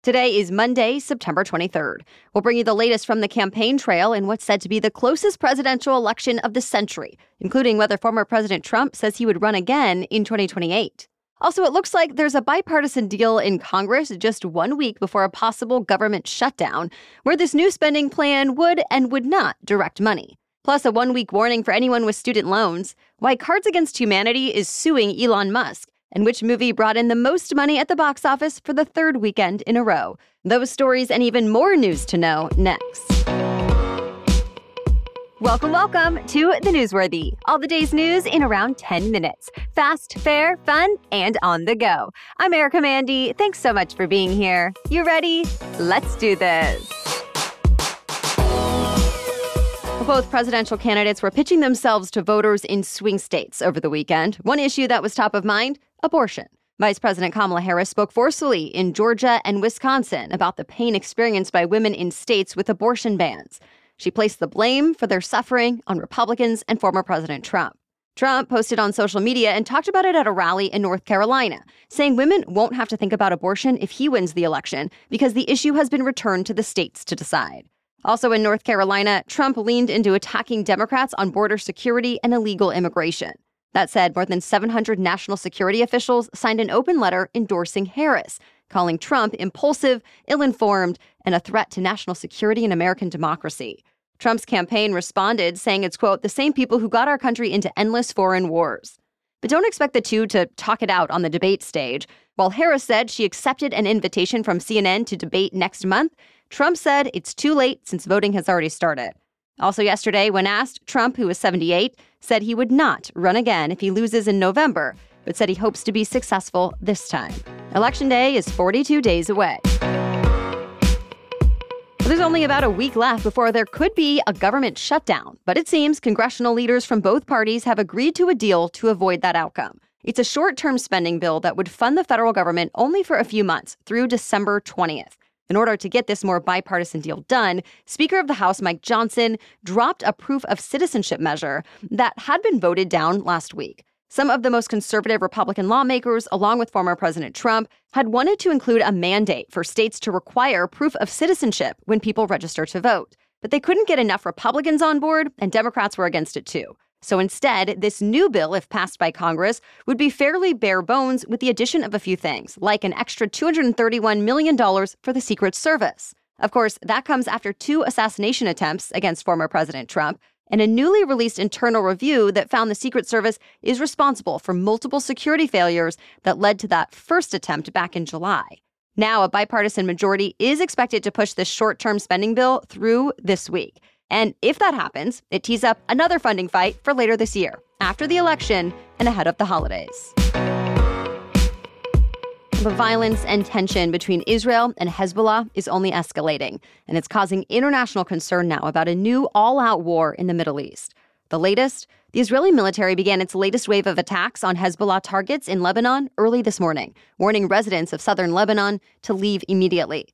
Today is Monday, September 23rd. We'll bring you the latest from the campaign trail in what's said to be the closest presidential election of the century, including whether former President Trump says he would run again in 2028. Also, it looks like there's a bipartisan deal in Congress just 1 week before a possible government shutdown, where this new spending plan would and would not direct money. Plus, a 1-week warning for anyone with student loans, why Cards Against Humanity is suing Elon Musk, and which movie brought in the most money at the box office for the third weekend in a row. Those stories and even more news to know next. Welcome to The Newsworthy. All the day's news in around 10 minutes. Fast, fair, fun, and on the go. I'm Erica Mandy. Thanks so much for being here. You ready? Let's do this. Both presidential candidates were pitching themselves to voters in swing states over the weekend. One issue that was top of mind, abortion. Vice President Kamala Harris spoke forcefully in Georgia and Wisconsin about the pain experienced by women in states with abortion bans. She placed the blame for their suffering on Republicans and former President Trump. Trump posted on social media and talked about it at a rally in North Carolina, saying women won't have to think about abortion if he wins the election because the issue has been returned to the states to decide. Also in North Carolina, Trump leaned into attacking Democrats on border security and illegal immigration. That said, more than 700 national security officials signed an open letter endorsing Harris, calling Trump impulsive, ill-informed, and a threat to national security and American democracy. Trump's campaign responded, saying it's, quote, the same people who got our country into endless foreign wars. But don't expect the two to talk it out on the debate stage. While Harris said she accepted an invitation from CNN to debate next month, Trump said it's too late since voting has already started. Also yesterday, when asked, Trump, who is 78, said he would not run again if he loses in November, but said he hopes to be successful this time. Election Day is 42 days away. There's only about a week left before there could be a government shutdown, but it seems congressional leaders from both parties have agreed to a deal to avoid that outcome. It's a short-term spending bill that would fund the federal government only for a few months through December 20th. In order to get this more bipartisan deal done, Speaker of the House Mike Johnson dropped a proof of citizenship measure that had been voted down last week. Some of the most conservative Republican lawmakers, along with former President Trump, had wanted to include a mandate for states to require proof of citizenship when people register to vote. But they couldn't get enough Republicans on board, and Democrats were against it too. So instead, this new bill, if passed by Congress, would be fairly bare bones with the addition of a few things, like an extra $231 million for the Secret Service. Of course, that comes after 2 assassination attempts against former President Trump, and a newly released internal review that found the Secret Service is responsible for multiple security failures that led to that first attempt back in July. Now, a bipartisan majority is expected to push this short-term spending bill through this week. And if that happens, it tees up another funding fight for later this year, after the election and ahead of the holidays. The violence and tension between Israel and Hezbollah is only escalating, and it's causing international concern now about a new all-out war in the Middle East. The latest, the Israeli military began its latest wave of attacks on Hezbollah targets in Lebanon early this morning, warning residents of southern Lebanon to leave immediately.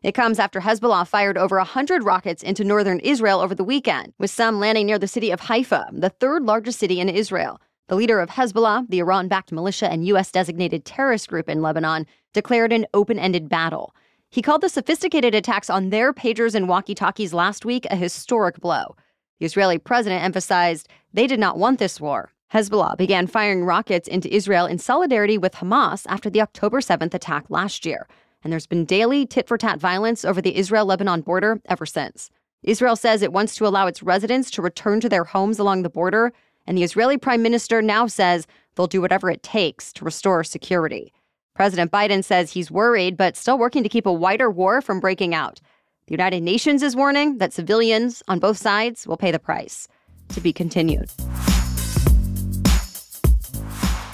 It comes after Hezbollah fired over 100 rockets into northern Israel over the weekend, with some landing near the city of Haifa, the third largest city in Israel. The leader of Hezbollah, the Iran-backed militia and U.S.-designated terrorist group in Lebanon, declared an open-ended battle. He called the sophisticated attacks on their pagers and walkie-talkies last week a historic blow. The Israeli president emphasized they did not want this war. Hezbollah began firing rockets into Israel in solidarity with Hamas after the October 7th attack last year. And there's been daily tit-for-tat violence over the Israel-Lebanon border ever since. Israel says it wants to allow its residents to return to their homes along the border, and the Israeli prime minister now says they'll do whatever it takes to restore security. President Biden says he's worried, but still working to keep a wider war from breaking out. The United Nations is warning that civilians on both sides will pay the price. To be continued.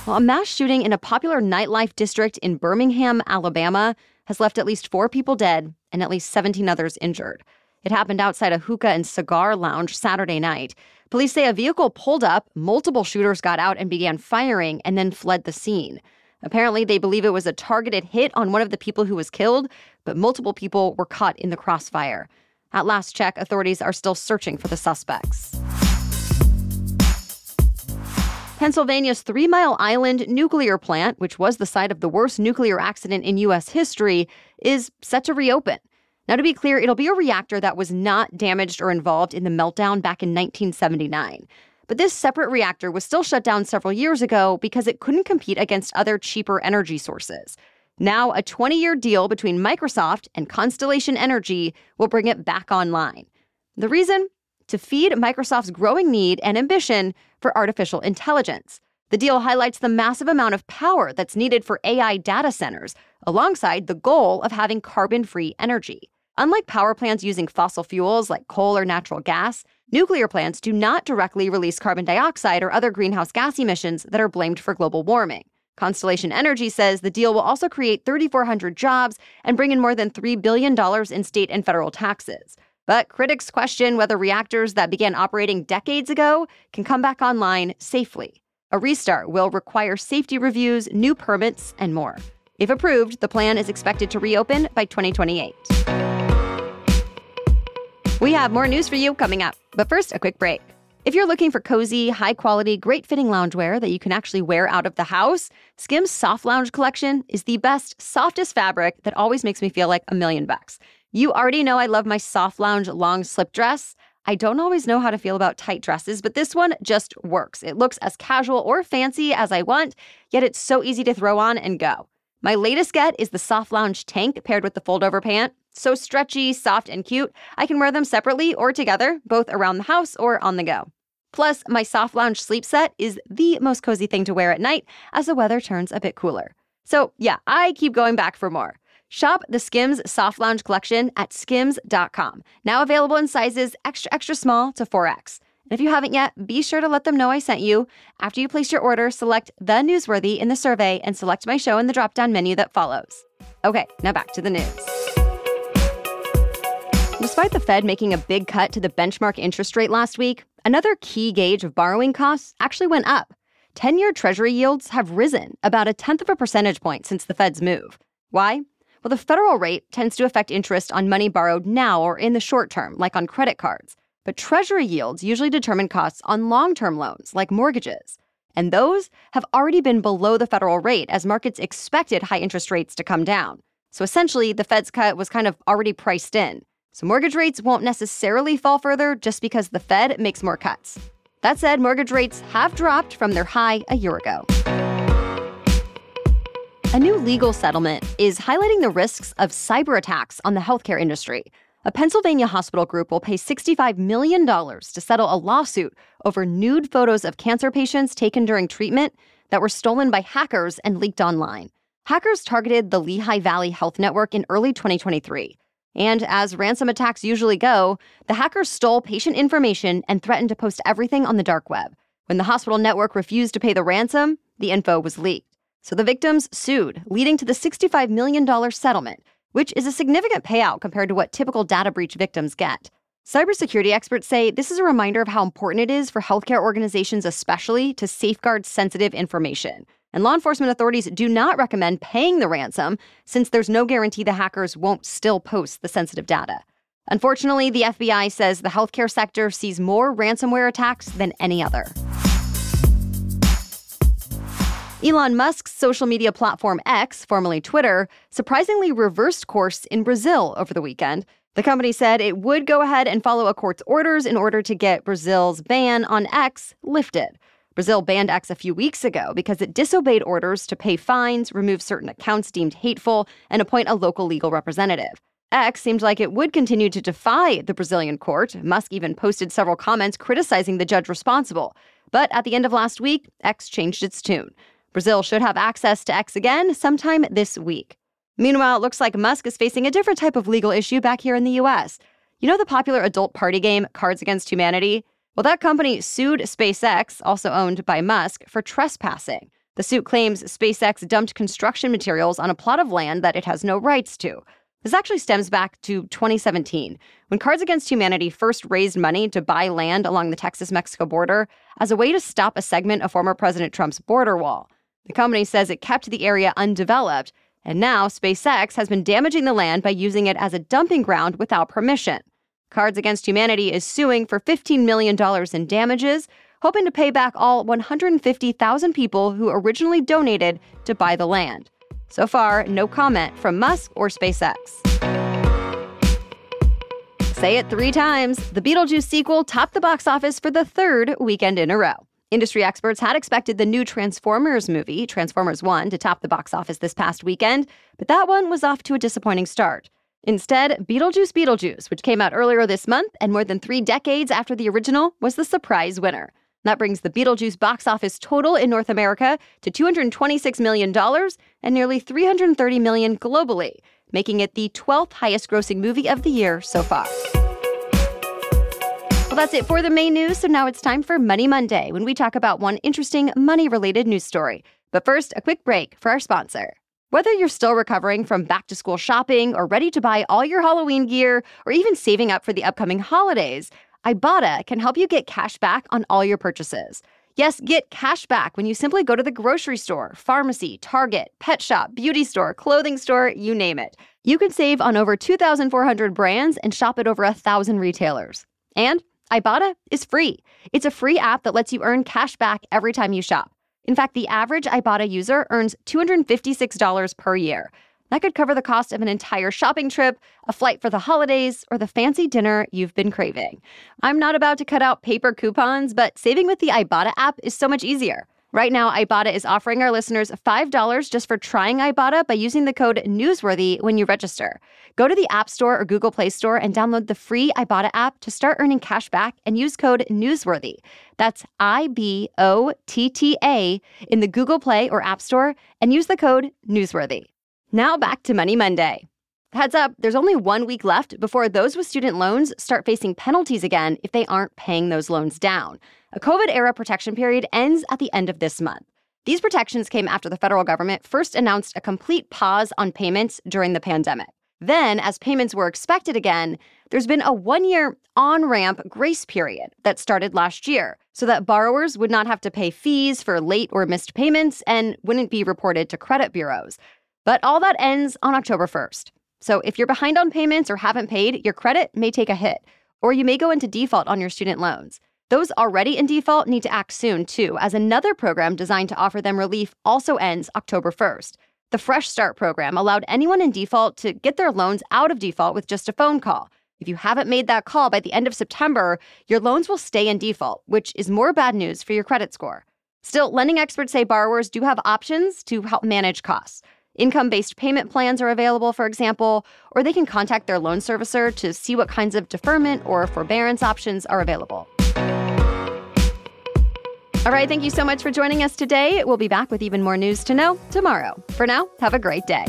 Well, a mass shooting in a popular nightlife district in Birmingham, Alabama, has left at least 4 people dead and at least 17 others injured. It happened outside a hookah and cigar lounge Saturday night. Police say a vehicle pulled up, multiple shooters got out and began firing and then fled the scene. Apparently, they believe it was a targeted hit on one of the people who was killed, but multiple people were caught in the crossfire. At last check, authorities are still searching for the suspects. Pennsylvania's 3 Mile Island nuclear plant, which was the site of the worst nuclear accident in U.S. history, is set to reopen. Now, to be clear, it'll be a reactor that was not damaged or involved in the meltdown back in 1979. But this separate reactor was still shut down several years ago because it couldn't compete against other cheaper energy sources. Now, a 20-year deal between Microsoft and Constellation Energy will bring it back online. The reason? To feed Microsoft's growing need and ambition for artificial intelligence. The deal highlights the massive amount of power that's needed for AI data centers, alongside the goal of having carbon-free energy. Unlike power plants using fossil fuels like coal or natural gas, nuclear plants do not directly release carbon dioxide or other greenhouse gas emissions that are blamed for global warming. Constellation Energy says the deal will also create 3,400 jobs and bring in more than $3 billion in state and federal taxes. But critics question whether reactors that began operating decades ago can come back online safely. A restart will require safety reviews, new permits, and more. If approved, the plan is expected to reopen by 2028. We have more news for you coming up, but first, a quick break. If you're looking for cozy, high-quality, great-fitting loungewear that you can actually wear out of the house, SKIMS Soft Lounge Collection is the best, softest fabric that always makes me feel like $1,000,000. You already know I love my soft lounge long slip dress. I don't always know how to feel about tight dresses, but this one just works. It looks as casual or fancy as I want, yet it's so easy to throw on and go. My latest get is the soft lounge tank paired with the fold-over pant. So stretchy, soft, and cute, I can wear them separately or together, both around the house or on the go. Plus, my soft lounge sleep set is the most cozy thing to wear at night as the weather turns a bit cooler. So yeah, I keep going back for more. Shop the SKIMS Soft Lounge Collection at skims.com. Now available in sizes extra, extra small to 4X. And if you haven't yet, be sure to let them know I sent you. After you place your order, select The Newsworthy in the survey and select my show in the drop-down menu that follows. Okay, now back to the news. Despite the Fed making a big cut to the benchmark interest rate last week, another key gauge of borrowing costs actually went up. 10-year Treasury yields have risen about 0.1 of a percentage point since the Fed's move. Why? Well, the federal rate tends to affect interest on money borrowed now or in the short term, like on credit cards. But Treasury yields usually determine costs on long-term loans, like mortgages. And those have already been below the federal rate as markets expected high interest rates to come down. So essentially, the Fed's cut was kind of already priced in. So mortgage rates won't necessarily fall further just because the Fed makes more cuts. That said, mortgage rates have dropped from their high a year ago. A new legal settlement is highlighting the risks of cyber attacks on the healthcare industry. A Pennsylvania hospital group will pay $65 million to settle a lawsuit over nude photos of cancer patients taken during treatment that were stolen by hackers and leaked online. Hackers targeted the Lehigh Valley Health Network in early 2023. And as ransom attacks usually go, the hackers stole patient information and threatened to post everything on the dark web. When the hospital network refused to pay the ransom, the info was leaked. So the victims sued, leading to the $65 million settlement, which is a significant payout compared to what typical data breach victims get. Cybersecurity experts say this is a reminder of how important it is for healthcare organizations especially to safeguard sensitive information. And law enforcement authorities do not recommend paying the ransom since there's no guarantee the hackers won't still post the sensitive data. Unfortunately, the FBI says the healthcare sector sees more ransomware attacks than any other. Elon Musk's social media platform X, formerly Twitter, surprisingly reversed course in Brazil over the weekend. The company said it would go ahead and follow a court's orders in order to get Brazil's ban on X lifted. Brazil banned X a few weeks ago because it disobeyed orders to pay fines, remove certain accounts deemed hateful, and appoint a local legal representative. X seemed like it would continue to defy the Brazilian court. Musk even posted several comments criticizing the judge responsible. But at the end of last week, X changed its tune. Brazil should have access to X again sometime this week. Meanwhile, it looks like Musk is facing a different type of legal issue back here in the U.S. You know the popular adult party game Cards Against Humanity? Well, that company sued SpaceX, also owned by Musk, for trespassing. The suit claims SpaceX dumped construction materials on a plot of land that it has no rights to. This actually stems back to 2017, when Cards Against Humanity first raised money to buy land along the Texas-Mexico border as a way to stop a segment of former President Trump's border wall. The company says it kept the area undeveloped, and now SpaceX has been damaging the land by using it as a dumping ground without permission. Cards Against Humanity is suing for $15 million in damages, hoping to pay back all 150,000 people who originally donated to buy the land. So far, no comment from Musk or SpaceX. Say it 3 times. The Beetlejuice sequel topped the box office for the 3rd weekend in a row. Industry experts had expected the new Transformers movie, Transformers 1, to top the box office this past weekend, but that one was off to a disappointing start. Instead, Beetlejuice, which came out earlier this month and more than 3 decades after the original, was the surprise winner. That brings the Beetlejuice box office total in North America to $226 million and nearly $330 million globally, making it the 12th highest-grossing movie of the year so far. Well, that's it for the main news, so now it's time for Money Monday, when we talk about one interesting money-related news story. But first, a quick break for our sponsor. Whether you're still recovering from back-to-school shopping or ready to buy all your Halloween gear or even saving up for the upcoming holidays, Ibotta can help you get cash back on all your purchases. Yes, get cash back when you simply go to the grocery store, pharmacy, Target, pet shop, beauty store, clothing store, you name it. You can save on over 2,400 brands and shop at over 1,000 retailers. And Ibotta is free. It's a free app that lets you earn cash back every time you shop. In fact, the average Ibotta user earns $256 per year. That could cover the cost of an entire shopping trip, a flight for the holidays, or the fancy dinner you've been craving. I'm not about to cut out paper coupons, but saving with the Ibotta app is so much easier. Right now, Ibotta is offering our listeners $5 just for trying Ibotta by using the code Newsworthy when you register. Go to the App Store or Google Play Store and download the free Ibotta app to start earning cash back and use code Newsworthy. That's IBOTTA in the Google Play or App Store and use the code Newsworthy. Now back to Money Monday. Heads up, there's only 1 week left before those with student loans start facing penalties again if they aren't paying those loans down. A COVID-era protection period ends at the end of this month. These protections came after the federal government first announced a complete pause on payments during the pandemic. Then, as payments were expected again, there's been a 1-year on-ramp grace period that started last year so that borrowers would not have to pay fees for late or missed payments and wouldn't be reported to credit bureaus. But all that ends on October 1st. So if you're behind on payments or haven't paid, your credit may take a hit, or you may go into default on your student loans. Those already in default need to act soon, too, as another program designed to offer them relief also ends October 1st. The Fresh Start program allowed anyone in default to get their loans out of default with just a phone call. If you haven't made that call by the end of September, your loans will stay in default, which is more bad news for your credit score. Still, lending experts say borrowers do have options to help manage costs. Income-based payment plans are available, for example, or they can contact their loan servicer to see what kinds of deferment or forbearance options are available. All right, thank you so much for joining us today. We'll be back with even more news to know tomorrow. For now, have a great day.